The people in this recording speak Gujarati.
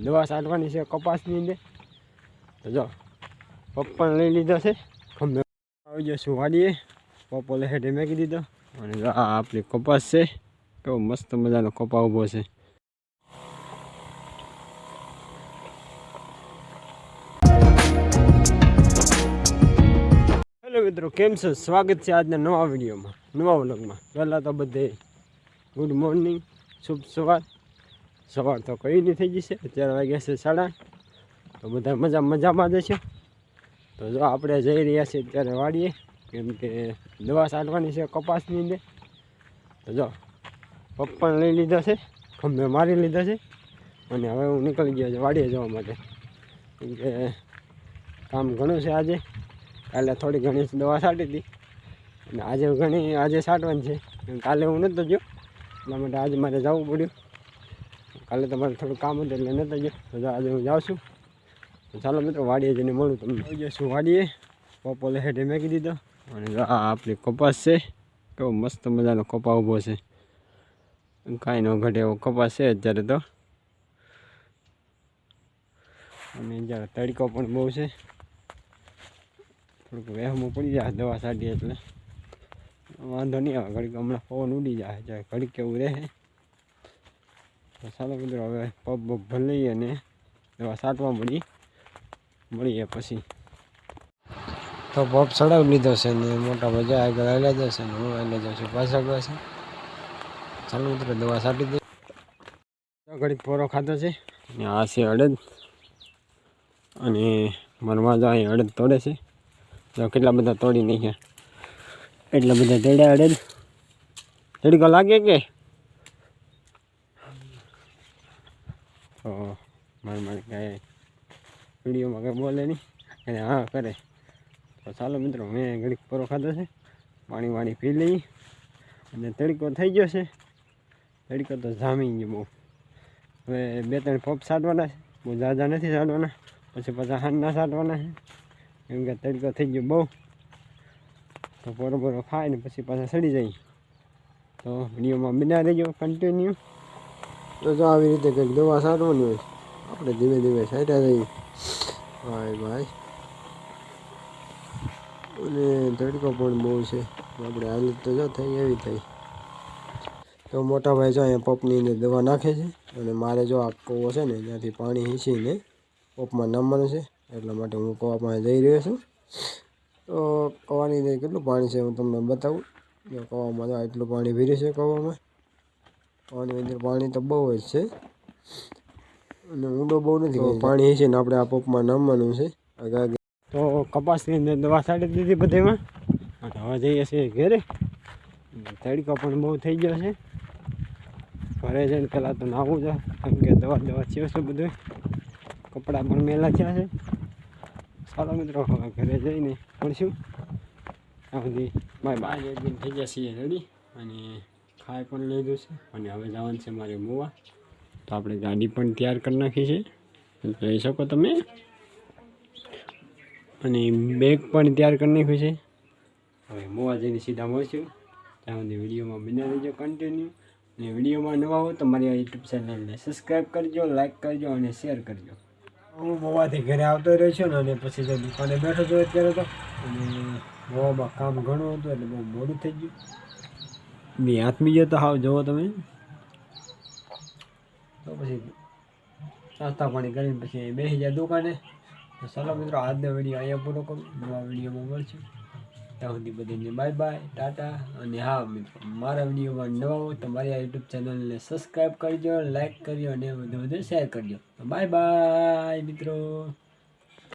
દવા છાંટવાની છે કપાસની અંદર. તો જો પપ પણ લઈ લીધો છે. ખંભે આવી જશું વાડીએ. પપ્પો હેઠે મેકી દીધો. અને આ આપણી કપાસ છે. કેવો મસ્ત મજાનો કપા ઊભો છે. હેલો મિત્રો, કેમ છો? સ્વાગત છે આજના નવા વિડીયોમાં, નવા વ્લોગમાં. પહેલાં તો બધે ગુડ મોર્નિંગ, શુભ સવાર. સવાર તો કઈ નહીં થઈ જશે. અત્યારે વાગ્યા છે 7:30. તો બધા મજામાં જશે. તો જો આપણે જઈ રહ્યા છીએ અત્યારે વાડીએ, કેમ કે દવા છાંટવાની છે કપાસની અંદર. તો જો પપ પણ લઈ લીધો છે, ખંભે મારી લીધો છે. અને હવે હું નીકળી ગયો છું વાડીએ જવા માટે, કેમ કે કામ ઘણું છે આજે. કાલે થોડી ઘણી દવા છાંટી હતી અને આજે છાંટવાની છે. કાલે હું નહોતો ગયો, એટલા માટે આજે મારે જવું પડ્યું. કાલે તો મારે થોડું કામ હતું એટલે નહોતો ગયો. તો આજે હું જાઉં છું. તો ચાલો મિત્રો વાડીએ જઈને મળું તમને. આવી જઈશું વાડીએ. પપ્પો હેઠે મેકી દીધો. અને આ આપણી કપાસ છે. કેવો મસ્ત મજાનો કપા ઊભો છે. કાંઈ ન ઘટે એવો કપાસ છે અત્યારે તો. અને જ્યારે તડકો પણ બહુ છે. થોડુંક વહેમું પડી જાય દવા છાંટીએ એટલે વાંધો નહીં આવે. ઘડીક હમણાં પવન ઉડી જાય, જ્યારે ઘડીક કેવું રહે. તો ચાલો મિત્રો હવે પગ ભરી લઈએ અને દવા છાંટવા મળીએ પછી. તો પગ ચડાવી લીધો છે ને મોટા મજા આગળ હાલ્યા જશે ને હું હાલ્યા જાઉં છું પાછળ પાસે. ચાલો મિત્રો દવા છાંટી દઈએ. ઘડીક પોરો ખાધો છે અને આ છે અડદ. અને મરવા જો અહીં અડદ તોડે છે. તો કેટલા બધા તોડી નાખ્યા, એટલા બધા તોડ્યા અડદ. તડકો લાગે કે તો મારે કાંઈ વિડીયોમાં કંઈ બોલે નહીં અને હા કરે. તો ચાલો મિત્રો, મેં ઘડીક પોરો ખાધો છે, પાણી પી લઈએ. અને તડકો થઈ ગયો છે. તડકો તો જામી ગયો બહુ. હવે 2-3 પપ છાંટવાના છે, બહુ ઝાઝા નથી છાંટવાના. પછી પાછા હાંજના છાંટવાના છે, કેમ કે તડકો થઈ ગયો બહુ. તો પોરો ખાય ને પછી પાછા સડી જાય. તો વિડીયોમાં બના રહેજો કન્ટિન્યુ. તો જો આવી રીતે કંઈક દવા છાંટવાની હોય, આપણે ધીમે ધીમે છાંટ્યા જઈએ. ભાઈ અને તડકો પણ બહુ છે. આપણે હાલત તો જો થઈ એવી થઈ. તો મોટા ભાઈ જો અહીંયા પપની અંદર દવા નાખે છે. અને મારે જો આ કૂવો છે ને ત્યાંથી પાણી હીંચીને પપમાં નામવાનું છે. એટલા માટે હું કૂવા પાસે જઈ રહ્યો છું. તો કૂવાની અંદર કેટલું પાણી છે હું તમને બતાવું. કૂવામાં જો એટલું પાણી ભર્યું છે કૂવામાં. કૂવાની અંદર પાણી તો બહુ જ છે અને ઊંડો બહુ નથી. પાણી હીંચીને આપણે આ પપમાં નામવાનું છે. તો કપાસની અંદર દવા છાંટી દીધી બધેમાં. અને હવે જઈએ છીએ ઘરે. તડકો પણ બહુ થઈ ગયો છે. ઘરે જઈને પહેલાં તો નાહવું છે, કેમ કે દવા થયો છે બધું. કપડાં પણ મેલા થયા છે. ચાલો મિત્રો હવે ઘરે જઈને મળશું. ત્યાં સુધી બાય. એકદમ થઈ ગયા છીએ રેડી અને ખાઈ પણ લીધું છે. અને હવે જવાનું છે મારે મોવા. તો આપણે ગાડી પણ તૈયાર કરી નાખી છે, જોઈ શકો તમે. અને બેગ પણ તૈયાર કરી નાખ્યું છે. હવે મોવા જઈને સીધા મળશું. ત્યાં સુધી વિડીયોમાં બના રહેજો કન્ટિન્યુ. અને વિડીયોમાં નવા હો તો મારી યુટ્યુબ ચેનલને સબસ્ક્રાઈબ કરજો, લાઈક કરજો અને શેર કરજો. હું મોવાથી ઘરે આવતો રહ્યો છું ને, અને પછી તો દુકાને બેઠો છું અત્યારે તો. અને મોવામાં કામ ઘણું હતું એટલે બહુ મોડું થઈ ગયું. બી હાથ બીજો તો હાવ જુઓ તમે. તો પછી નાસ્તા પાણી કરીને પછી બેસી જાય દુકાને. તો ચાલો મિત્રો આજનો વિડીયો અહીંયા પૂરો કરું. નવા વિડીયોમાં મળશું. ત્યાં સુધી બધાને બાય, ટાટા. અને હા મિત્રો, મારા વિડીયોમાં નવા હોય તો મારી આ યુટ્યુબ ચેનલને સબસ્ક્રાઈબ કરજો, લાઈક કરજો અને વધુ શેર કરજો. બાય મિત્રો.